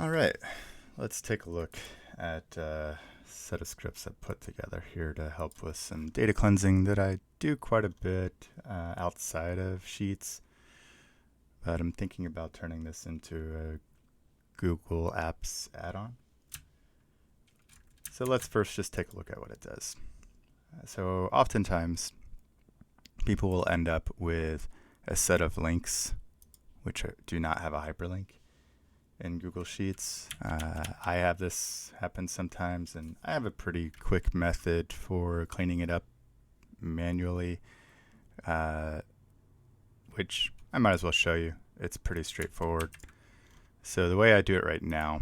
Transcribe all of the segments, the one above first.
All right, let's take a look at a set of scripts I've put together here to help with some data cleansing that I do quite a bit outside of Sheets. But I'm thinking about turning this into a Google Apps add-on. So let's first just take a look at what it does. So oftentimes, people will end up with a set of links which do not have a hyperlink in Google Sheets. I have this happen sometimes, and I have a pretty quick method for cleaning it up manually, which I might as well show you. It's pretty straightforward. So the way I do it right now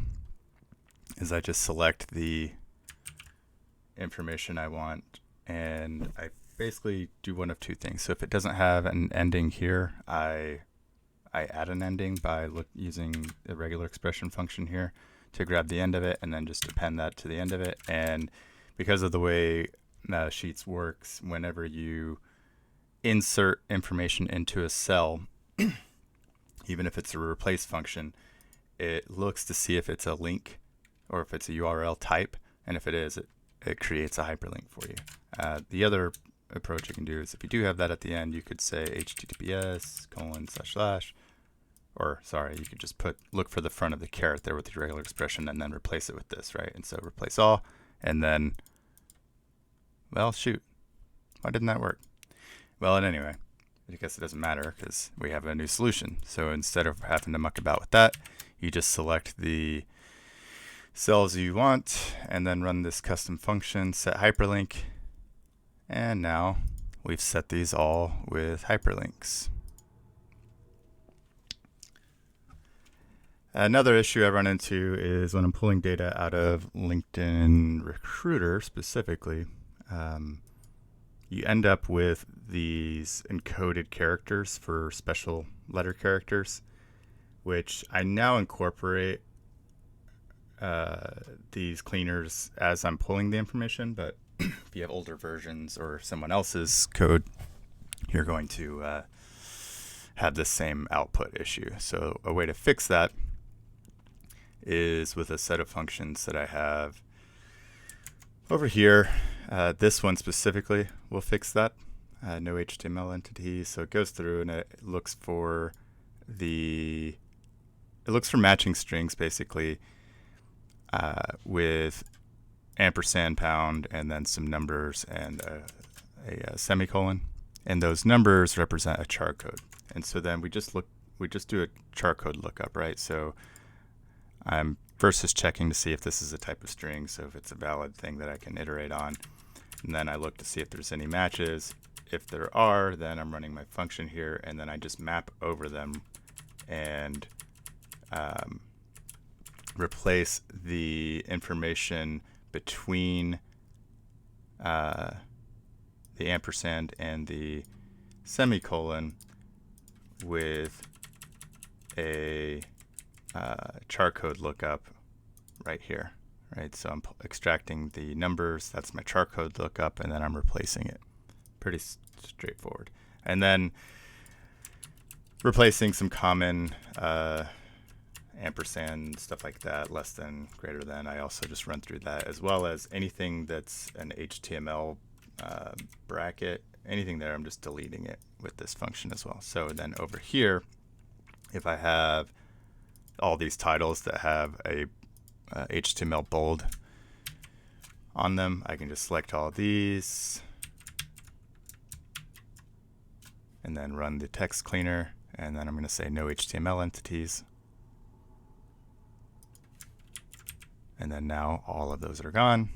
is I just select the information I want, and I basically do one of two things. So if it doesn't have an ending here, I add an ending by using the regular expression function here to grab the end of it and then just append that to the end of it. And because of the way Sheets works, whenever you insert information into a cell, even if it's a replace function, it looks to see if it's a link or if it's a URL type. And if it is, it creates a hyperlink for you. The other approach you can do is if you do have that at the end, you could say https:// or sorry, you could just look for the front of the caret there with the regular expression and then replace it with this, right? And so replace all, and then, well, shoot, why didn't that work? Well, and anyway, I guess it doesn't matter because we have a new solution. So instead of having to muck about with that, you just select the cells you want and then run this custom function, set hyperlink. And now we've set these all with hyperlinks. Another issue I run into is when I'm pulling data out of LinkedIn Recruiter specifically, you end up with these encoded characters for special letter characters, which I now incorporate these cleaners as I'm pulling the information. But if you have older versions or someone else's code, you're going to have the same output issue. So a way to fix that is with a set of functions that I have over here. This one specifically will fix that. No HTML entities. So it goes through and it looks for matching strings basically with ampersand pound and then some numbers and a semicolon. And those numbers represent a char code. And so then we just do a char code lookup, right? So I'm first just checking to see if this is a type of string, so if it's a valid thing that I can iterate on. And then I look to see if there's any matches. If there are, then I'm running my function here, and then I just map over them and replace the information between the ampersand and the semicolon with a char code lookup right here, right? So I'm extracting the numbers, that's my char code lookup, and then I'm replacing it. Pretty straightforward. And then replacing some common ampersand, stuff like that, less than, greater than. I also just run through that, as well as anything that's an HTML bracket, anything there, I'm just deleting it with this function as well. So then over here, if I have all these titles that have a HTML bold on them, I can just select all of these and then run the text cleaner, and then I'm going to say no HTML entities. And then now all of those are gone.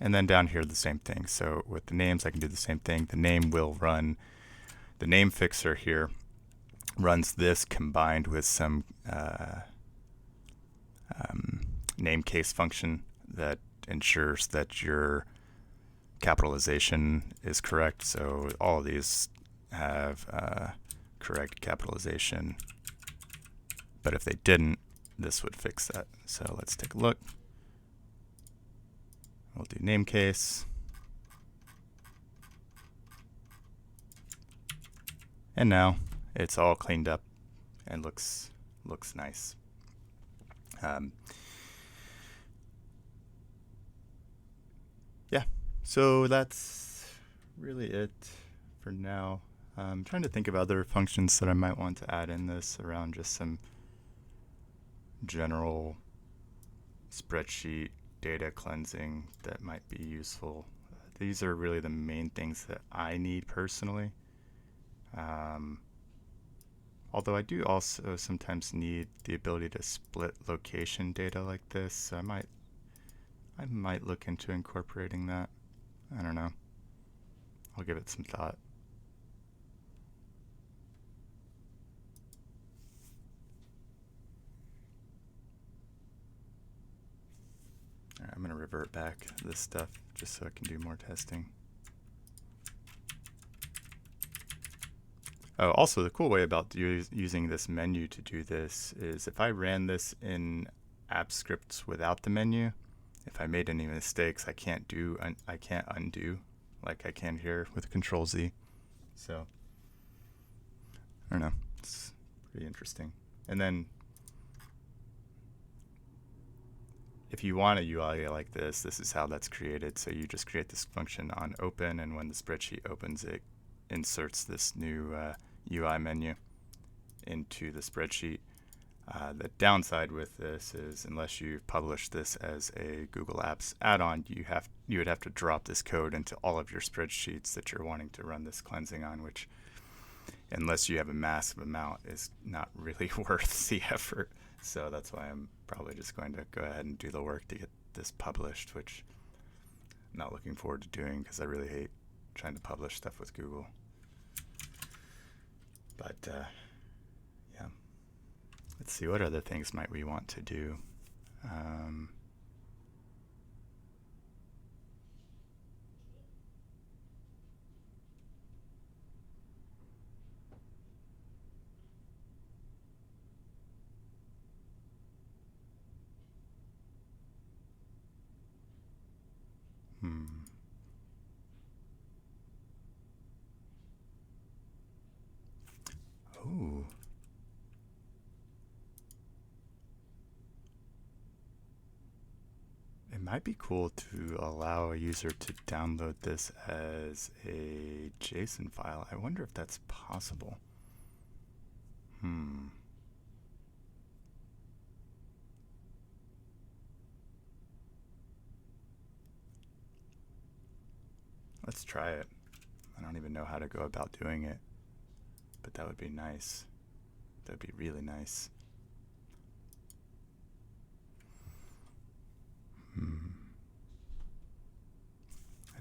And then down here the same thing. So with the names I can do the same thing. The name will run, the name fixer here runs this combined with some name case function that ensures that your capitalization is correct. So all of these have correct capitalization, but if they didn't, this would fix that. So let's take a look. We'll do name case, and now it's all cleaned up and looks nice. So that's really it for now. I'm trying to think of other functions that I might want to add in this around just some general spreadsheet data cleansing that might be useful. These are really the main things that I need personally. Um, Although I do also sometimes need the ability to split location data like this, so I might look into incorporating that. I don't know. I'll give it some thought. All right, I'm going to revert back this stuff just so I can do more testing. Oh, also the cool way about using this menu to do this is if I ran this in app scripts without the menu, if I made any mistakes, I can't undo like I can here with Control Z. So I don't know. It's pretty interesting. And then if you want a UI like this is how that's created. So you just create this function on open, and when the spreadsheet opens, it inserts this new UI menu into the spreadsheet. The downside with this is unless you publish this as a Google Apps add-on, you would have to drop this code into all of your spreadsheets that you're wanting to run this cleansing on, which, unless you have a massive amount, is not really worth the effort. So that's why I'm probably just going to go ahead and do the work to get this published, which I'm not looking forward to doing because I really hate trying to publish stuff with Google. But yeah, let's see, what other things might we want to do? Oh. It might be cool to allow a user to download this as a JSON file. I wonder if that's possible. Let's try it. I don't even know how to go about doing it, but that would be nice. That'd be really nice. I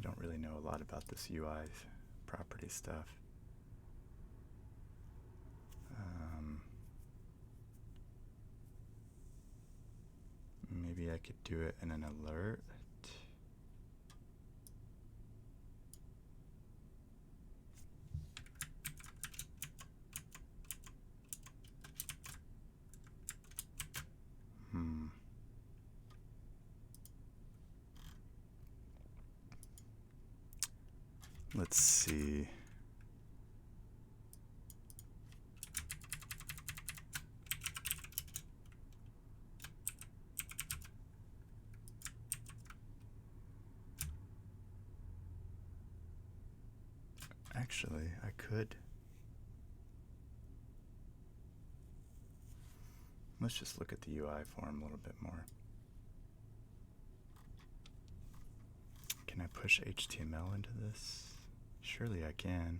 don't really know a lot about this UI property stuff. Maybe I could do it in an alert. Let's see. Actually, I could. Let's just look at the UI form a little bit more. Can I push HTML into this? Surely I can.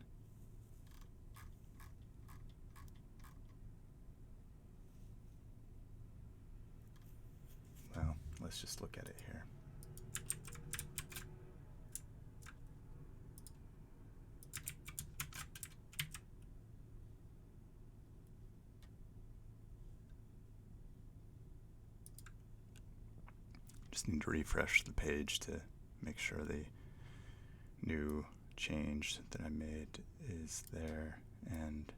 Well, let's just look at it here. Just need to refresh the page to make sure the new change that I made is there. And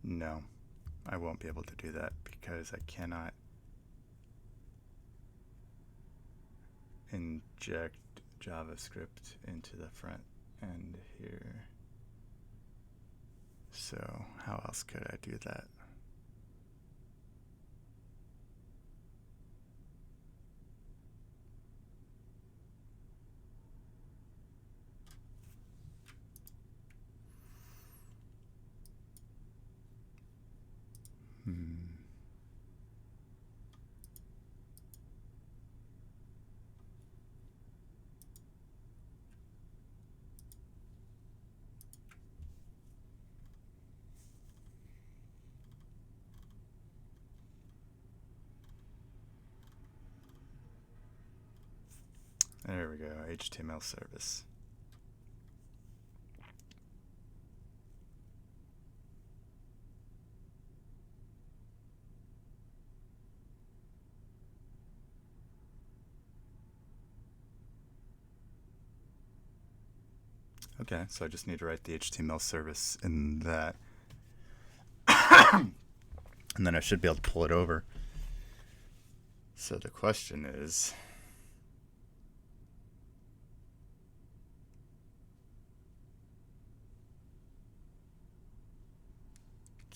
No, I won't be able to do that because I cannot inject JavaScript into the front end here. So how else could I do that? There we go, HTML service. Okay, so I just need to write the HTML service in that. And then I should be able to pull it over. So the question is,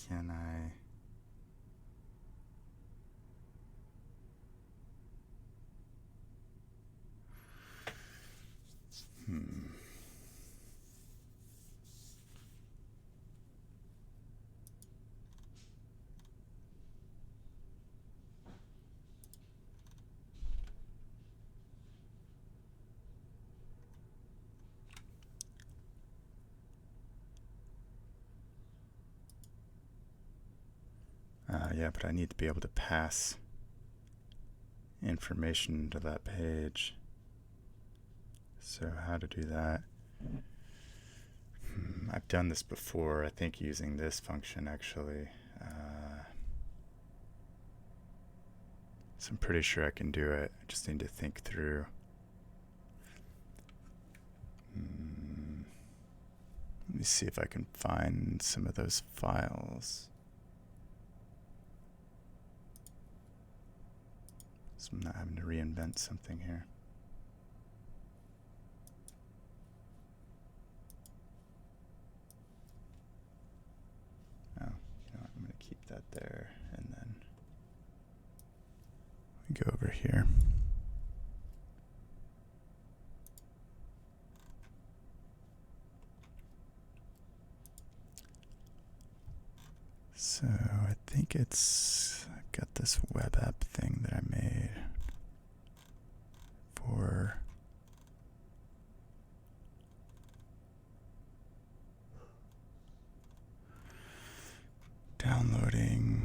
can I yeah, but I need to be able to pass information to that page. So how to do that? I've done this before, I think using this function actually. So I'm pretty sure I can do it. I just need to think through. Let me see if I can find some of those files. So I'm not having to reinvent something here. Oh, you know what, I'm going to keep that there, and then we go over here. So I think I've got this web app thing that I made for downloading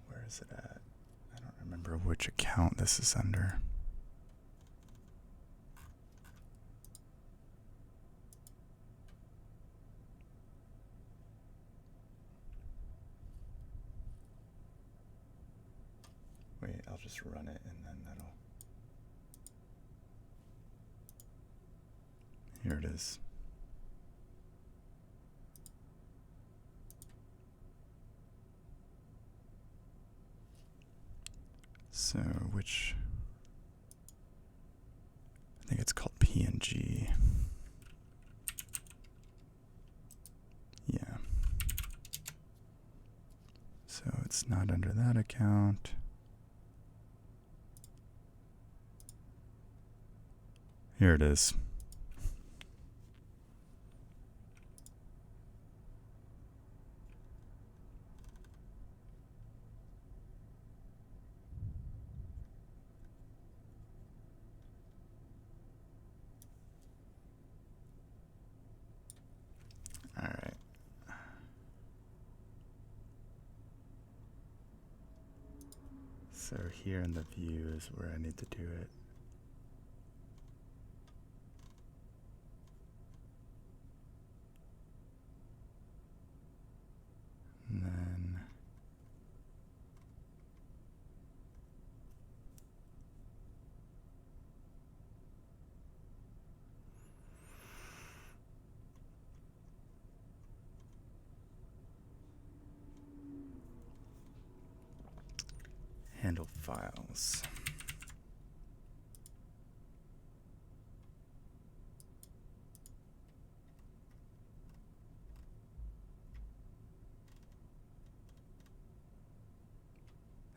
where is it at? I don't remember which account this is under. Wait, I'll just run it and then that'll... Here it is. So which... I think it's called PNG. Yeah. So it's not under that account. Here it is. All right. So here in the view is where I need to do it. handle files.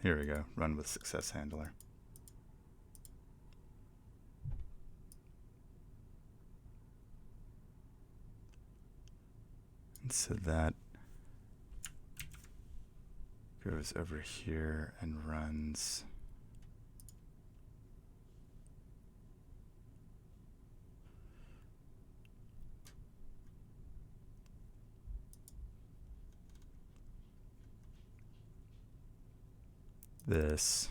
Here we go, run with success handler. And so that goes over here and runs this.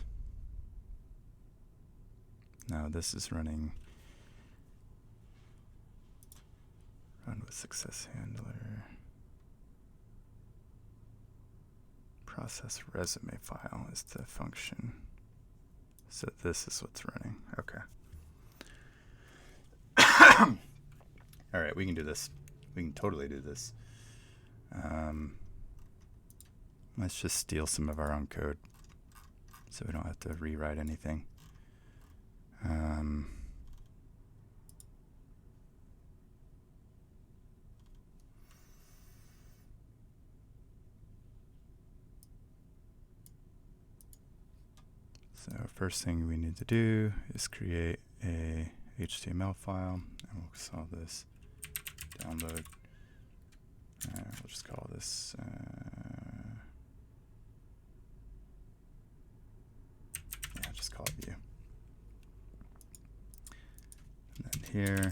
Now this is running run with success handler. Process resume file is the function. So this is what's running. Okay. All right, we can do this. We can totally do this. Let's just steal some of our own code so we don't have to rewrite anything. So first thing we need to do is create a HTML file, and we'll call this download. We'll just call this just call it view. And then here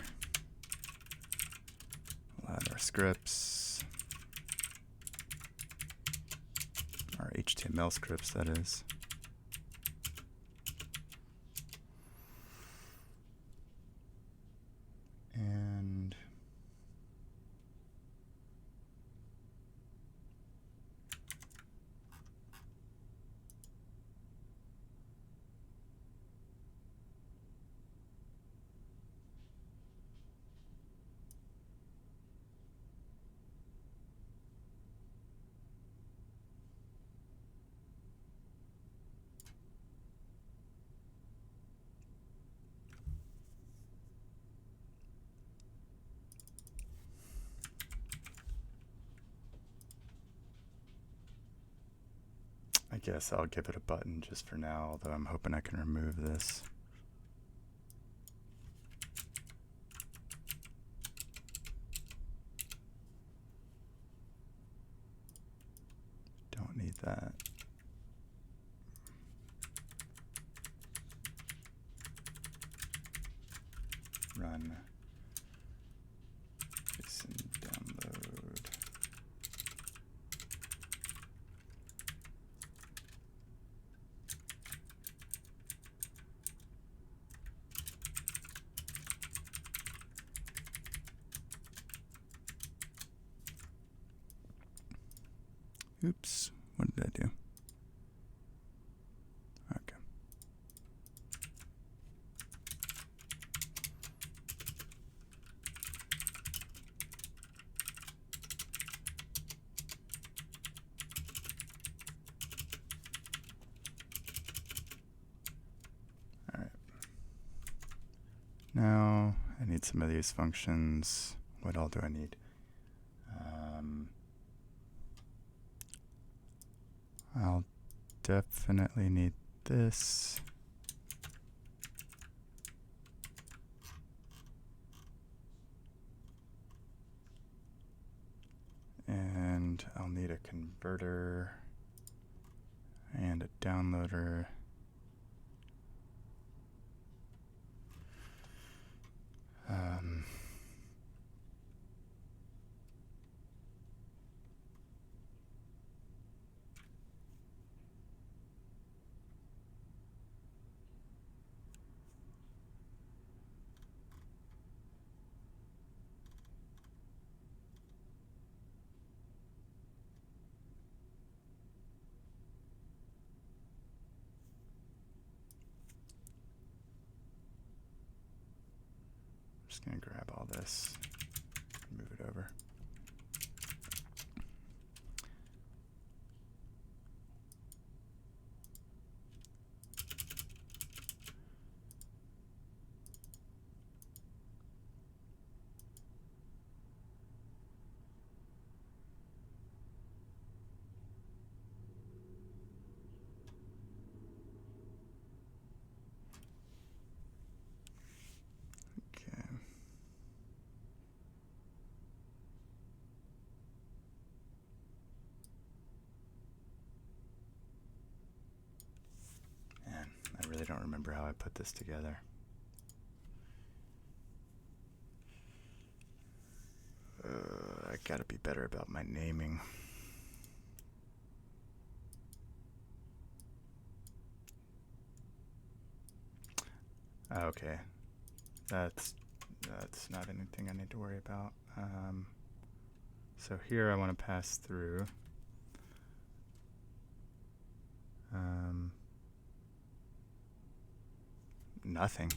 we'll add our scripts, our HTML scripts, that is. And I guess I'll give it a button just for now, although I'm hoping I can remove this. Don't need that. Run JSON download. Oops, what did I do? Okay. All right. Now I need some of these functions. What all do I need? I'll definitely need this. And I'll need a converter and a downloader. Just gonna grab all this and move it over. remember how I put this together. I gotta be better about my naming. Okay, that's not anything I need to worry about. So here I want to pass through nothing.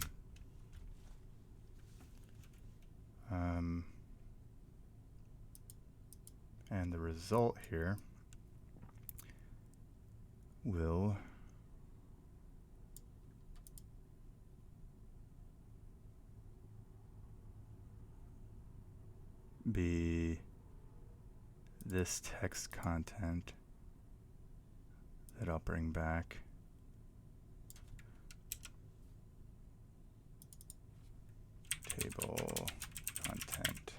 And the result here will be this text content that I'll bring back. Table content.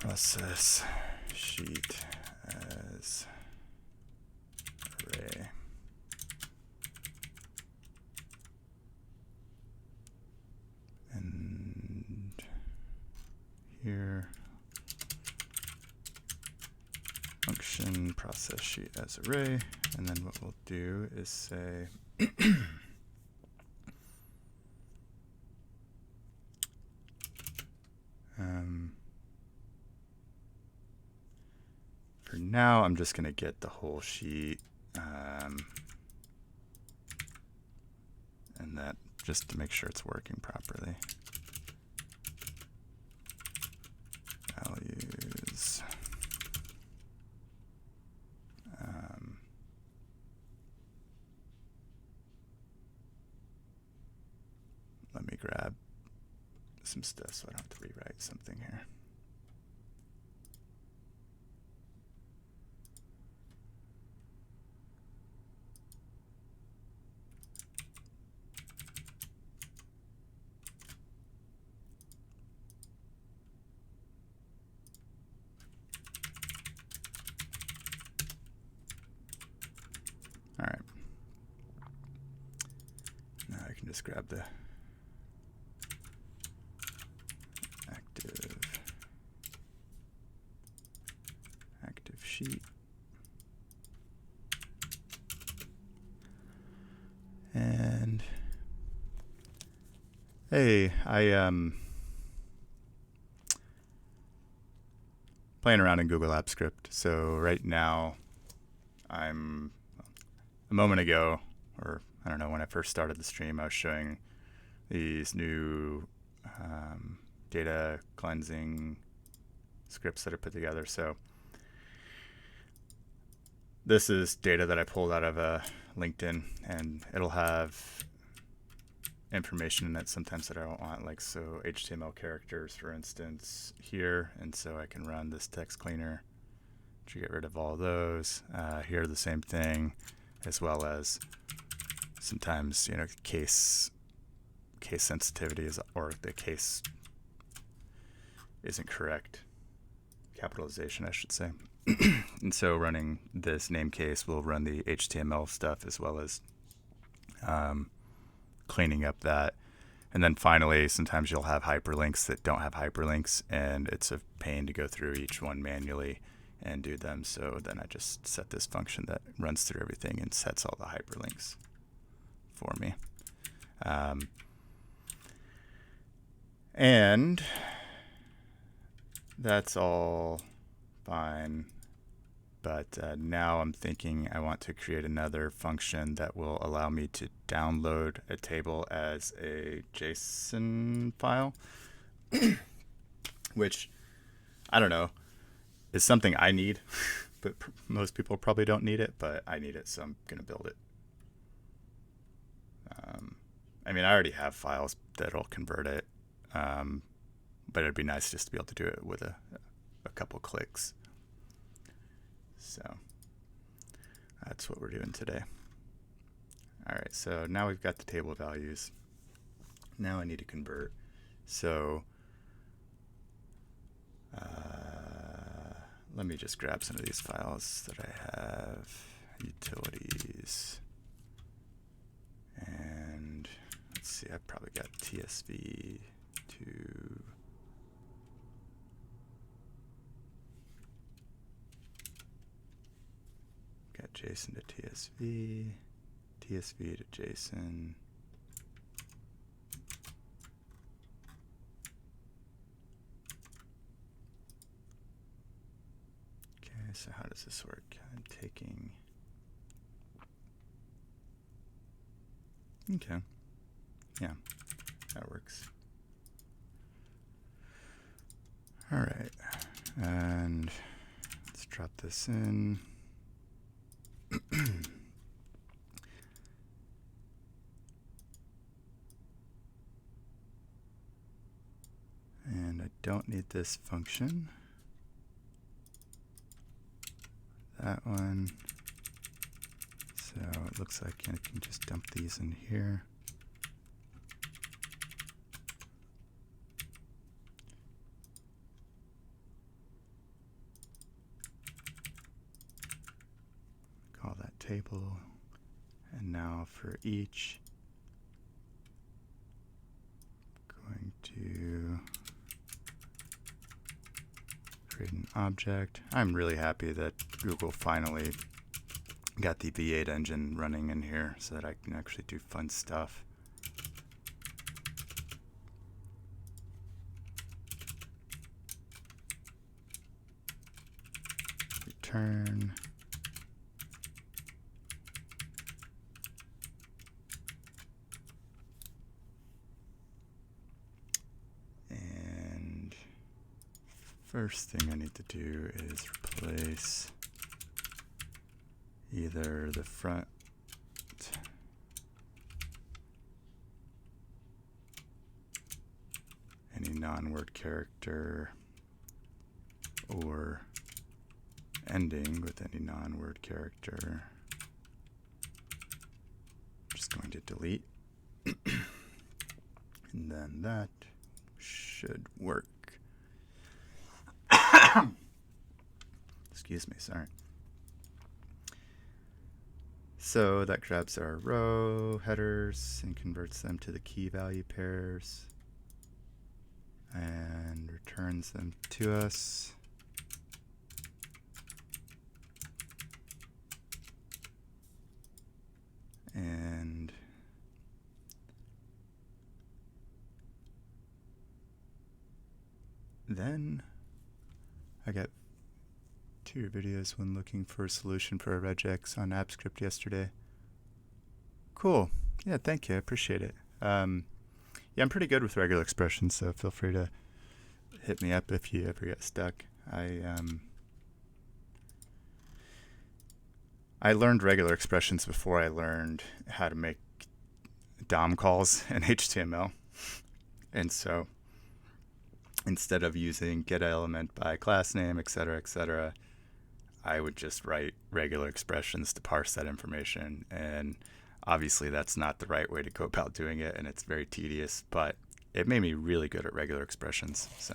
Process sheet as array. And here, function process sheet as array. And then what we'll do is say for now, I'm just going to get the whole sheet, and that just to make sure it's working properly. Values. Let me grab some stuff so I don't have to rewrite something here. All right. Now I can just grab the active sheet. And hey, playing around in Google Apps Script. So right now I'm a moment ago, or I don't know, when I first started the stream, I was showing these new data cleansing scripts that are put together. So this is data that I pulled out of LinkedIn, and it'll have information in it sometimes that I don't want, like so HTML characters, for instance, here. And so I can run this text cleaner to get rid of all those. Here, the same thing, as well as sometimes, you know, case sensitivity is, or the case isn't correct. Capitalization, I should say. And so running this name case will run the HTML stuff as well as cleaning up that. And then finally, sometimes you'll have hyperlinks that don't have hyperlinks, and it's a pain to go through each one manually and do them. So then I just set this function that runs through everything and sets all the hyperlinks for me. And that's all fine. But now I'm thinking I want to create another function that will allow me to download a table as a JSON file, which, I don't know, is something I need, but most people probably don't need it, but I need it, so I'm going to build it. I mean, I already have files that'll convert it, but it'd be nice just to be able to do it with a couple clicks. So that's what we're doing today. All right, so now we've got the table values. Now I need to convert. So let me just grab some of these files that I have. Utilities. And let's see, I've probably got TSV to got JSON to TSV, TSV to JSON. Okay, so how does this work? I'm taking. Okay. Yeah, that works. All right, and let's drop this in. And I don't need this function. That one. So it looks like I can just dump these in here. Call that table. And now for each, I'm going to create an object. I'm really happy that Google finally got the V8 engine running in here so that I can actually do fun stuff. Return. And first thing I need to do is replace either the front any non-word character or ending with any non-word character. I'm just going to delete. And then that should work. Excuse me, sorry. So that grabs our row headers and converts them to the key value pairs and returns them to us. And then I got 2 videos when looking for a solution for a regex on AppScript yesterday. Cool. Yeah, thank you. I appreciate it. Yeah, I'm pretty good with regular expressions, so feel free to hit me up if you ever get stuck. I learned regular expressions before I learned how to make DOM calls in HTML. And so instead of using getElement by class name, etc., I would just write regular expressions to parse that information. And obviously that's not the right way to go about doing it, and it's very tedious, but it made me really good at regular expressions. So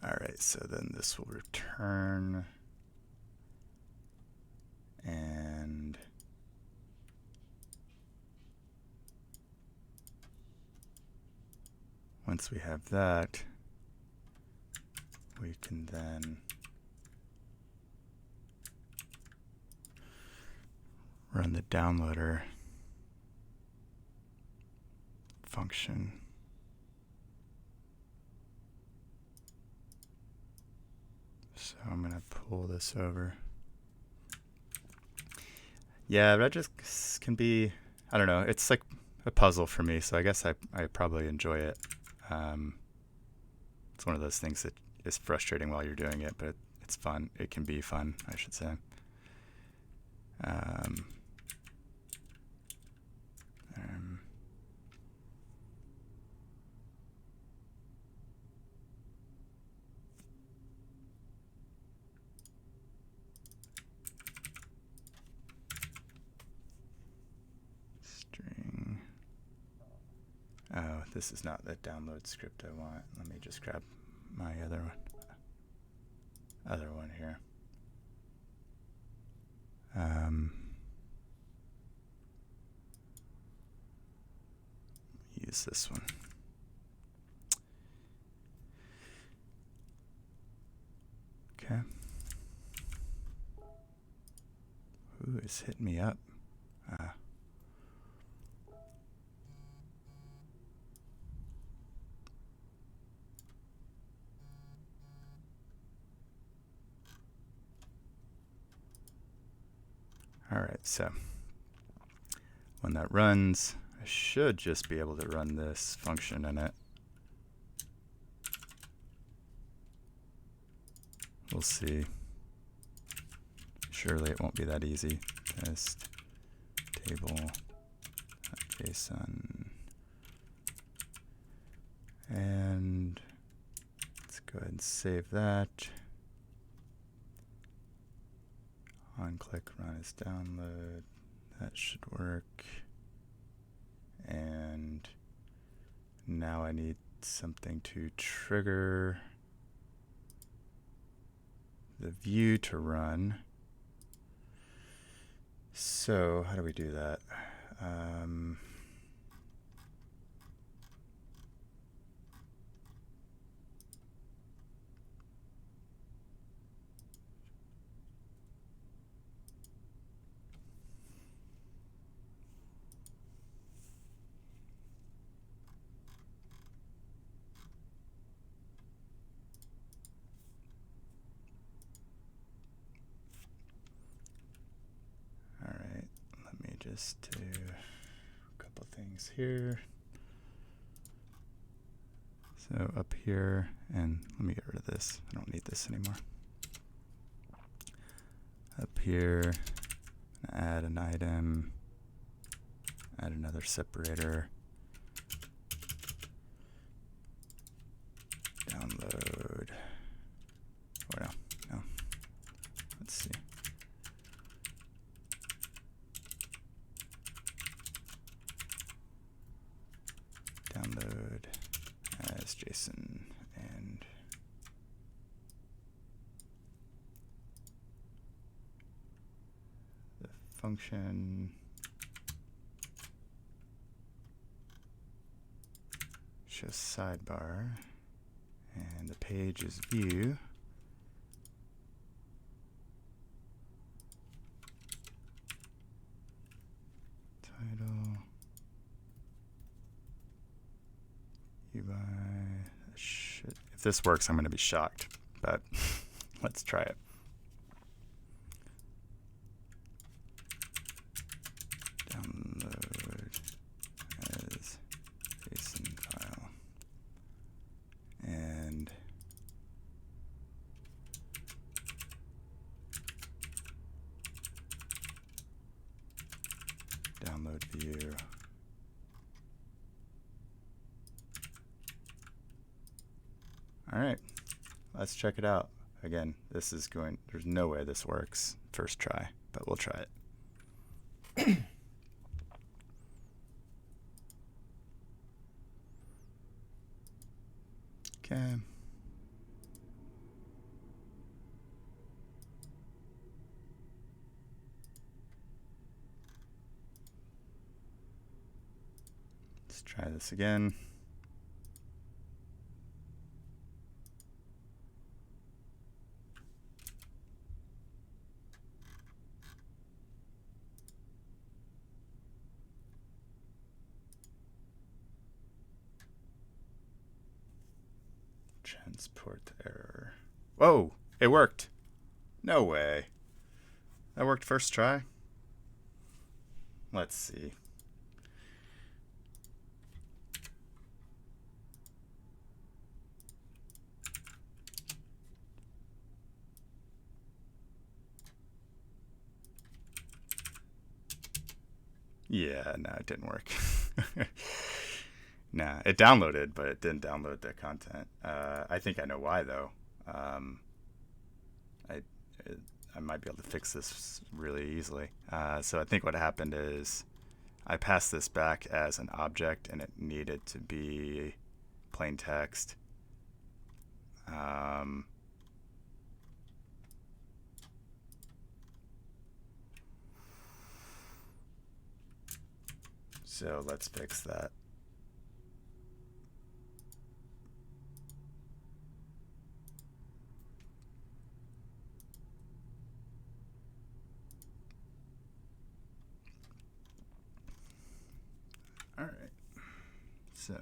all right, so then this will return, and once we have that, we can then run the downloader function. So I'm going to pull this over. Yeah, regex can be, I don't know, it's like a puzzle for me, so I guess I probably enjoy it. It's one of those things that is frustrating while you're doing it, but it's fun. It can be fun, I should say. Um, string. Oh, this is not the download script I want. Let me just grab my other one here. Use this one. Okay. Who is hitting me up? All right, so when that runs, I should just be able to run this function in it. We'll see. Surely it won't be that easy. Test table.json. And let's go ahead and save that. On click run as download. That should work. And now I need something to trigger the view to run. So how do we do that? Just do a couple things here. So up here, and let me get rid of this. I don't need this anymore. Up here, add an item, add another separator, download, or no, let's see. Download as JSON and the function shows sidebar and the page is view. Title. If this works, I'm going to be shocked, but let's try it. Download as JSON file. And download view. All right, let's check it out. Again, this is going, there's no way this works first try, but we'll try it. Okay. Let's try this again. Transport error. Whoa, it worked. No way. That worked first try? Let's see. Yeah, no, it didn't work. Nah, it downloaded, but it didn't download the content. I think I know why, though. I I might be able to fix this really easily. So I think what happened is I passed this back as an object, and it needed to be plain text. So let's fix that. All right. So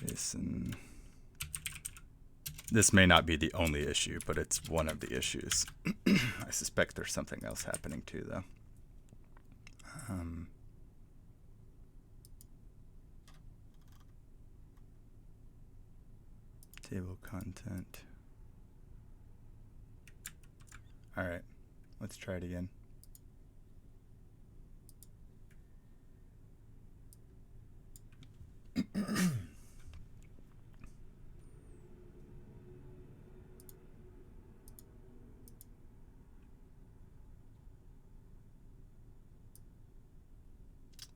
JSON. This may not be the only issue, but it's one of the issues. I suspect there's something else happening too, though. Table content. All right, let's try it again.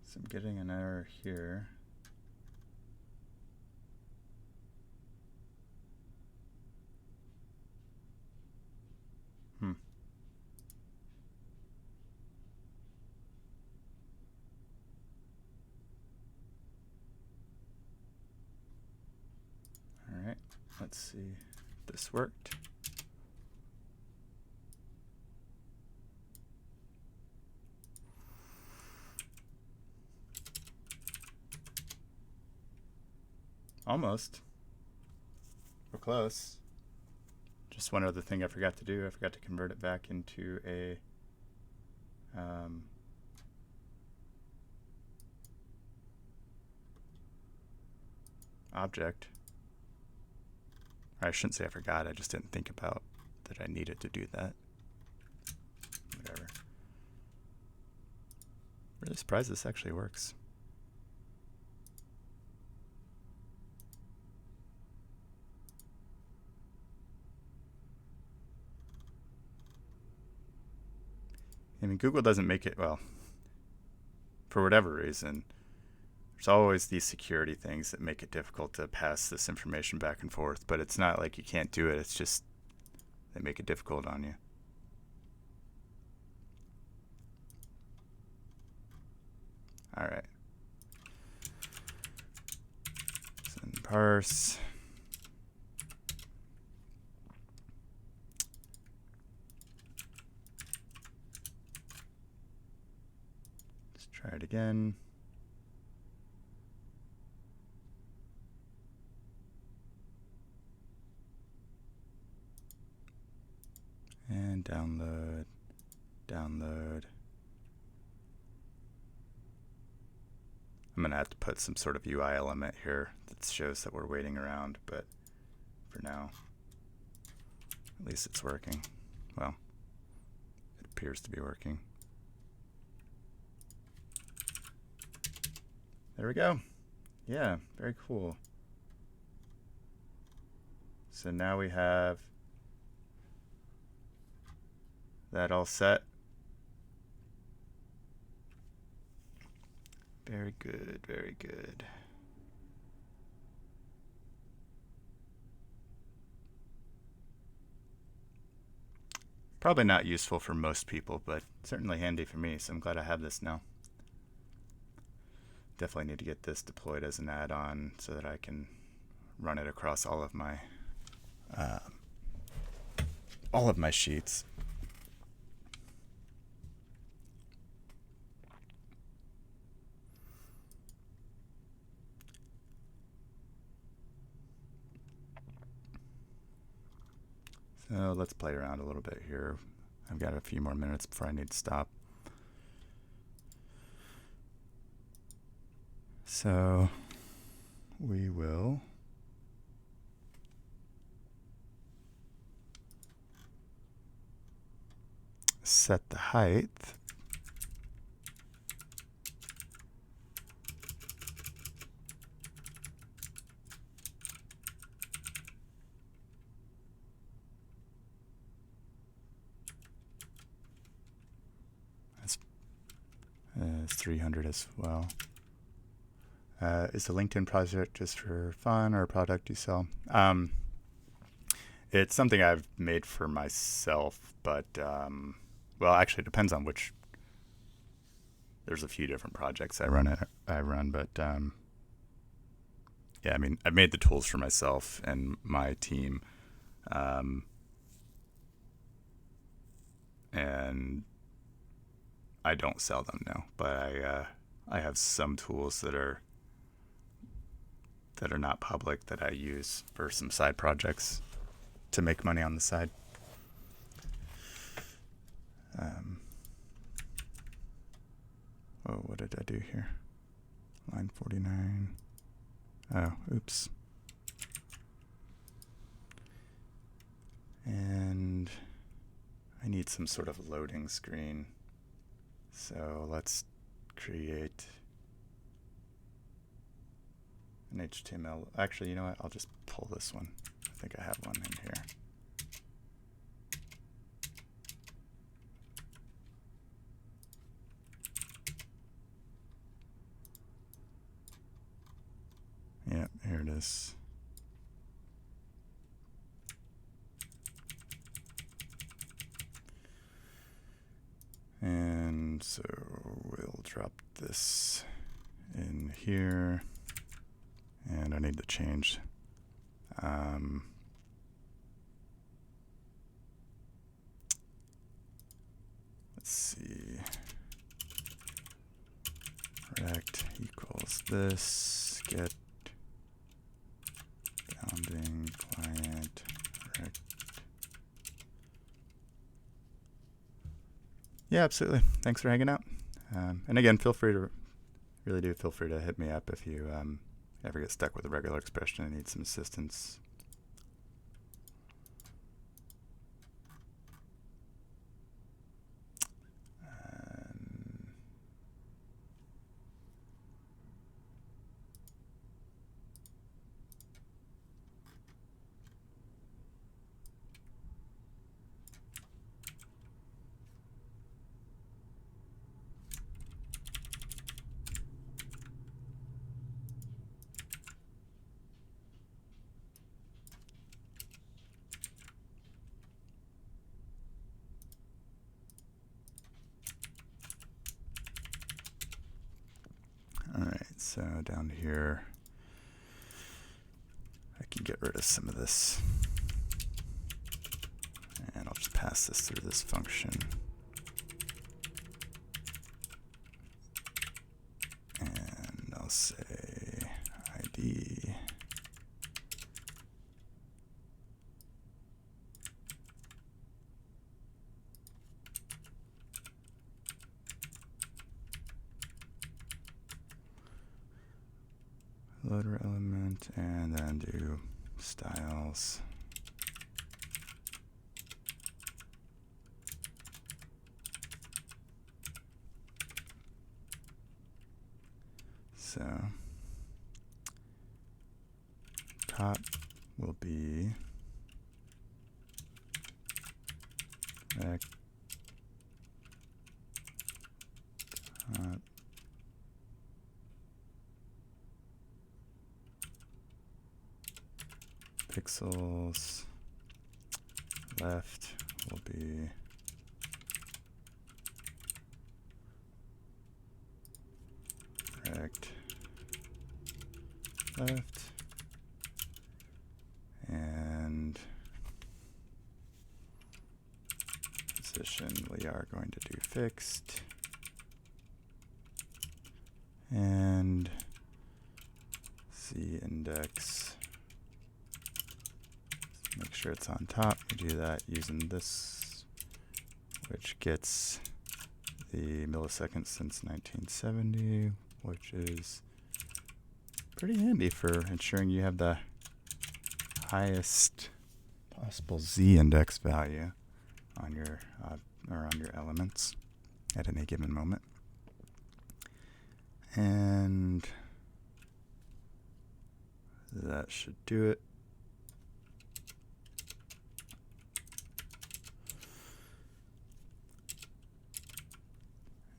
So I'm getting an error here. All right, let's see if this worked. Almost. We're close. Just one other thing I forgot to do. I forgot to convert it back into a object. Or I shouldn't say I forgot. I just didn't think about that I needed to do that. Whatever. Really surprised this actually works. I mean, Google doesn't make it, well, for whatever reason, there's always these security things that make it difficult to pass this information back and forth, but it's not like you can't do it. It's just they make it difficult on you. All right. Send parse. Let's try it again. And download, download. I'm going to have to put some sort of UI element here that shows that we're waiting around, but for now, at least it's working. Well, it appears to be working. There we go. Yeah, very cool. So now we have that all set. Very good, very good. Probably not useful for most people, but certainly handy for me, so I'm glad I have this now. Definitely need to get this deployed as an add-on so that I can run it across all of my sheets. So let's play around a little bit here. I've got a few more minutes before I need to stop. So we will set the height. It's 300 as well. Is the LinkedIn project just for fun or a product you sell? It's something I've made for myself, but well, actually, it depends on which. There's a few different projects I run, but yeah, I mean, I've made the tools for myself and my team, and I don't sell them now, but I have some tools that are not public that I use for some side projects to make money on the side. Oh, what did I do here? Line 49. Oh, oops. And I need some sort of loading screen. So let's create an HTML. Actually, you know what? I'll just pull this one. I think I have one in here. Yeah, here it is. And so we'll drop this in here. And I need to change let's see, rect equals this, get bounding client rect. Yeah, absolutely. Thanks for hanging out. And again, feel free to hit me up if you ever get stuck with a regular expression and need some assistance. Alright, so down here, I can get rid of some of this. And I'll just pass this through this function. And I'll say ID. Loader element, and then do styles. So top will be rect top pixels, left will be rect left, and position we are going to do fixed, and Z index, make sure it's on top. We do that using this, which gets the milliseconds since 1970, which is pretty handy for ensuring you have the highest possible Z index value on your around your elements at any given moment. And that should do it.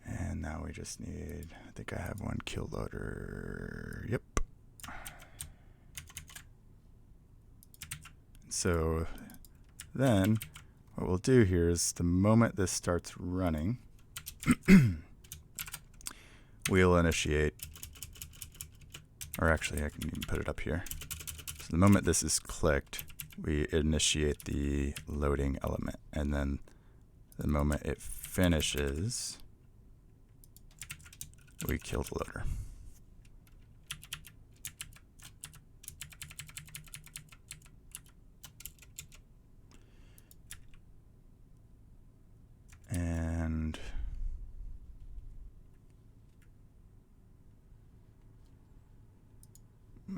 And now we just need, I think I have one kill loader. Yep. So then what we'll do here is the moment this starts running, we'll initiate, or actually I can even put it up here. So the moment this is clicked, we initiate the loading element, and then the moment it finishes, we kill the loader. And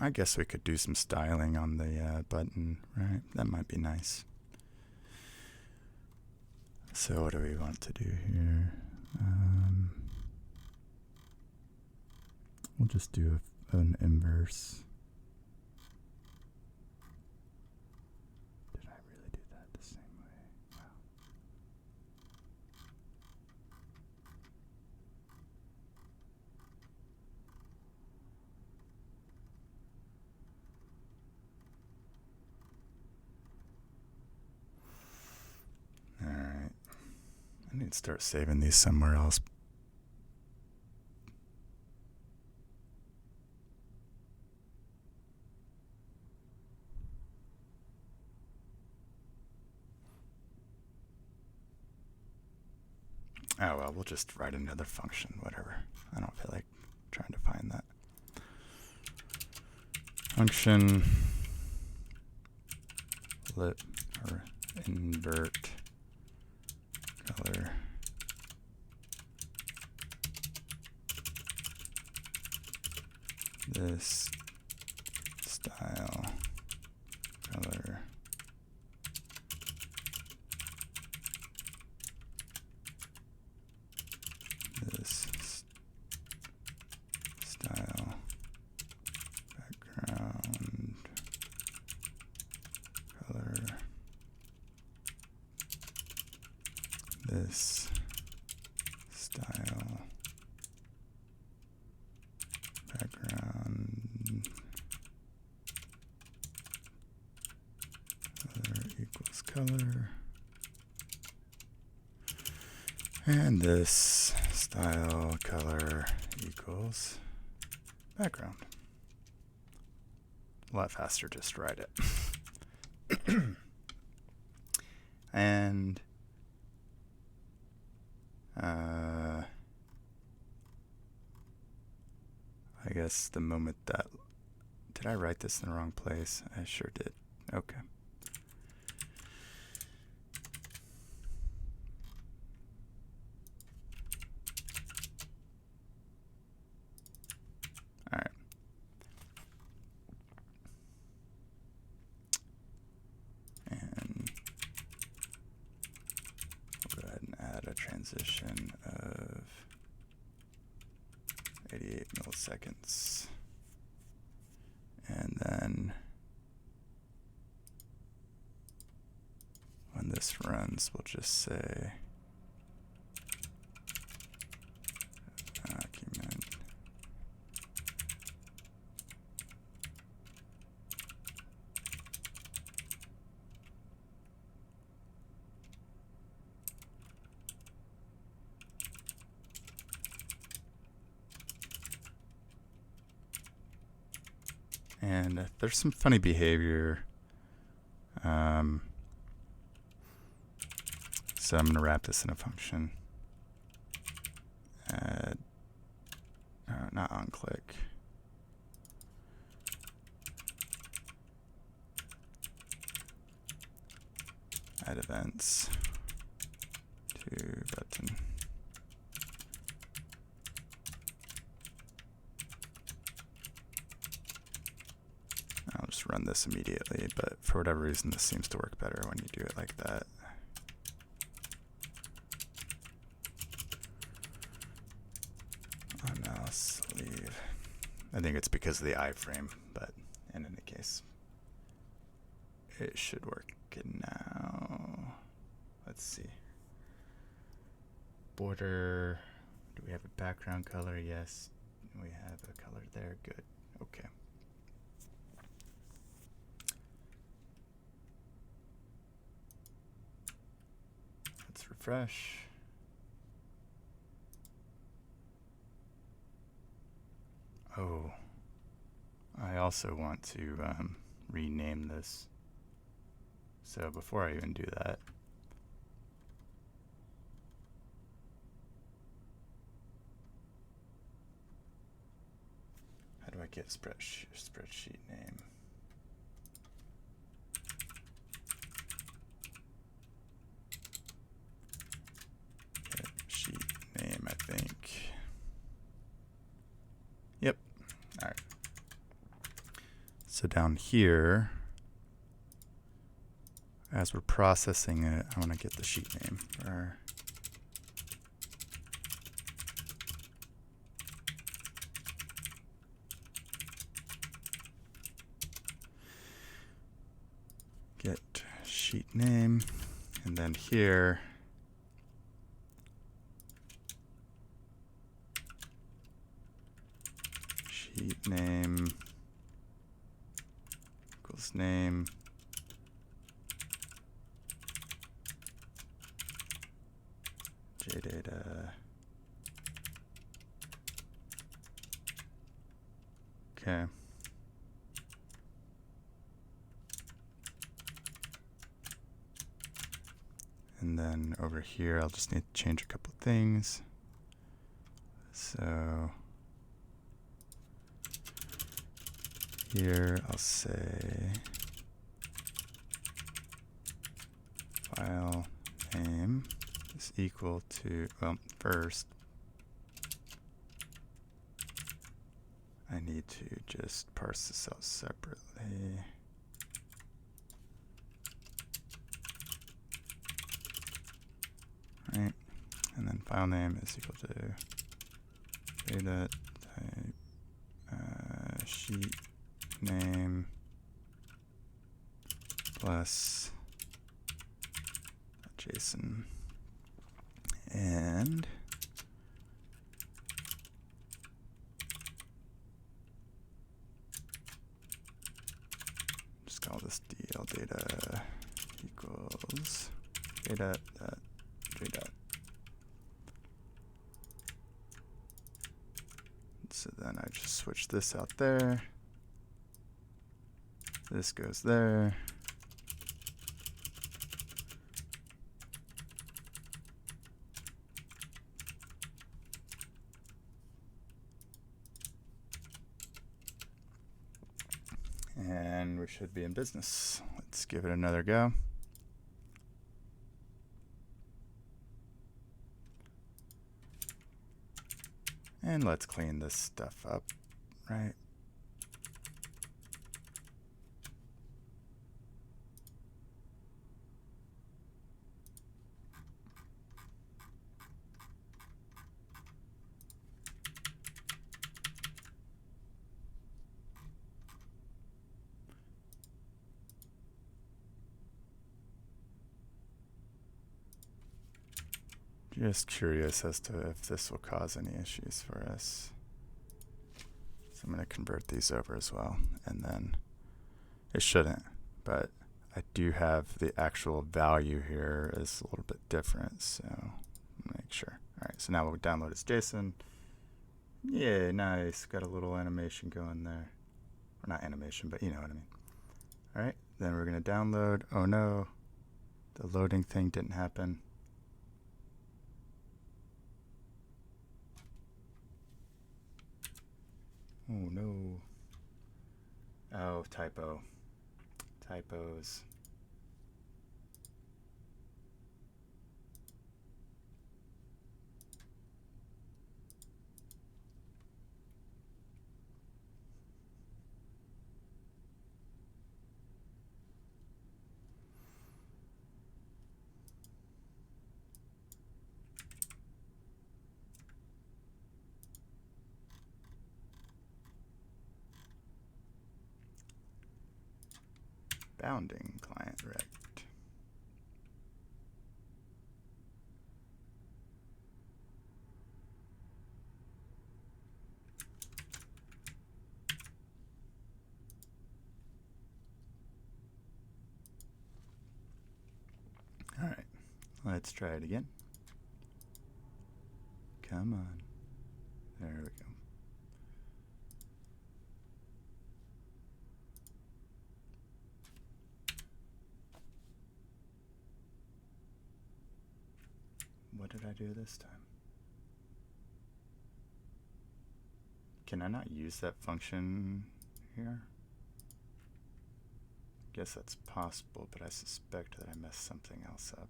I guess we could do some styling on the button, right? That might be nice. So what do we want to do here? We'll just do an inverse. Did I really do that the same way? Wow. Alright. I need to start saving these somewhere else. Oh well, we'll just write another function, whatever. I don't feel like trying to find that. Function flip or invert color this style color this style background color this style background color equals color, and this style color equals background. A lot faster just to write it. And I guess the moment that, did I write this in the wrong place? I sure did. Okay. All right. And we'll go ahead and add a transition of 88 milliseconds. And then when this runs, we'll just say document and there's some funny behavior. So I'm going to wrap this in a function. Add, not on click. Add events to button. I'll just run this immediately, but for whatever reason this seems to work better when you do it like that. I think it's because of the iframe, but in any case, it should work now. Let's see. Border, do we have a background color? Yes, we have a color there. Good. Okay. Let's refresh. Oh, I also want to rename this. So before I even do that, how do I get spreadsheet name? Get sheet name, I think. Yep. All right. So down here, as we're processing it, I want to get the sheet name. Get sheet name, and then here, sheet name equals name. JData. Okay. And then over here, I'll just need to change a couple things. So here I'll say file name is equal to, well, first I need to just parse this out separately. Right, and then file name is equal to data type sheet name plus JSON, and just call this DL data equals data dot. So then I just switch this out there. This goes there. And we should be in business. Let's give it another go. And let's clean this stuff up, right? Just curious as to if this will cause any issues for us. So I'm going to convert these over as well, and then it shouldn't, but I do have the actual value here is a little bit different, so make sure. All right, so now we'll download as JSON. Yeah, nice. Got a little animation going there. Or not animation, but you know what I mean. All right, then we're going to download. Oh no, the loading thing didn't happen. Oh no. Oh, typo. Typos. bounding client rect. All right, let's try it again. Come on. There we go. What did I do this time? Can I not use that function here? Guess that's possible, but I suspect that I messed something else up.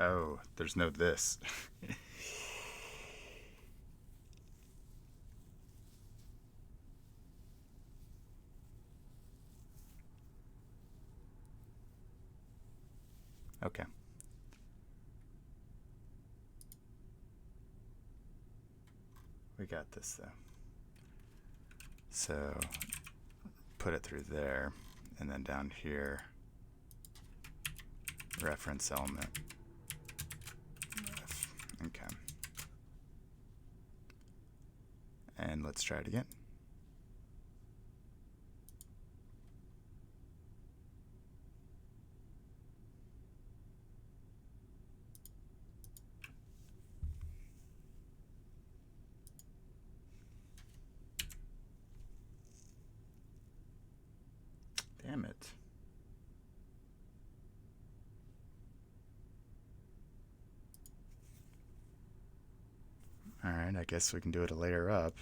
Oh, there's no this. Okay. We got this though. So put it through there, and then down here, reference element. Okay. And let's try it again. Damn it. Alright, I guess we can do it a layer up.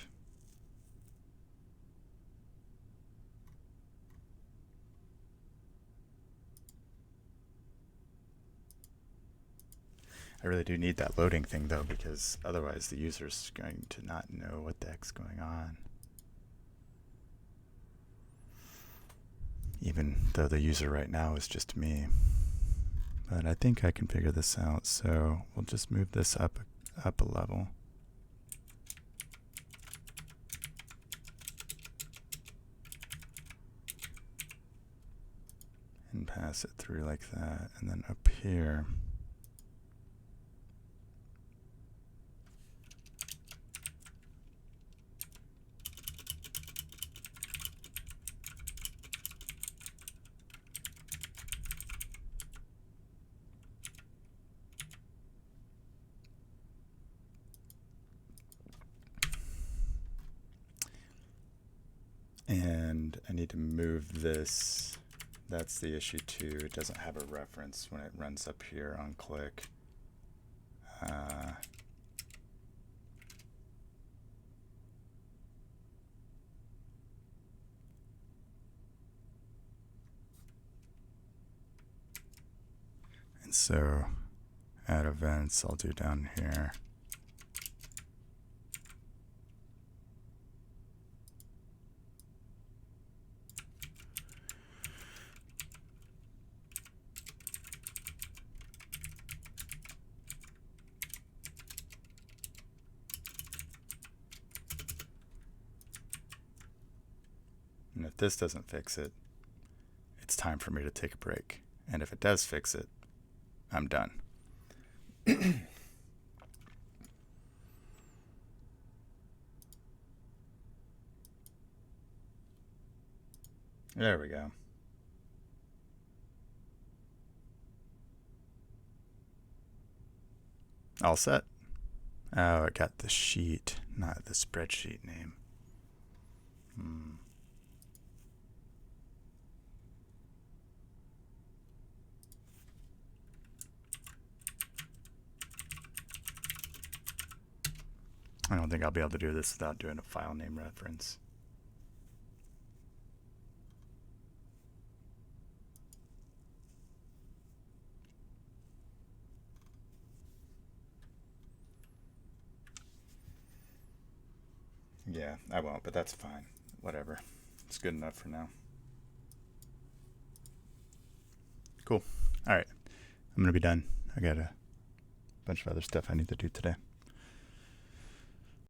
I really do need that loading thing though, because otherwise the user's going to not know what the heck's going on. Even though the user right now is just me. But I think I can figure this out, so we'll just move this up a level. And pass it through like that, and then up here. And I need to move this. That's the issue too. It doesn't have a reference when it runs up here on click. And so add events I'll do down here. And if this doesn't fix it, it's time for me to take a break. And if it does fix it, I'm done. There we go. All set. Oh, it got the sheet, not the spreadsheet name. I don't think I'll be able to do this without doing a file name reference. Yeah, I won't, but that's fine. Whatever. It's good enough for now. Cool. All right. I'm going to be done. I got a bunch of other stuff I need to do today.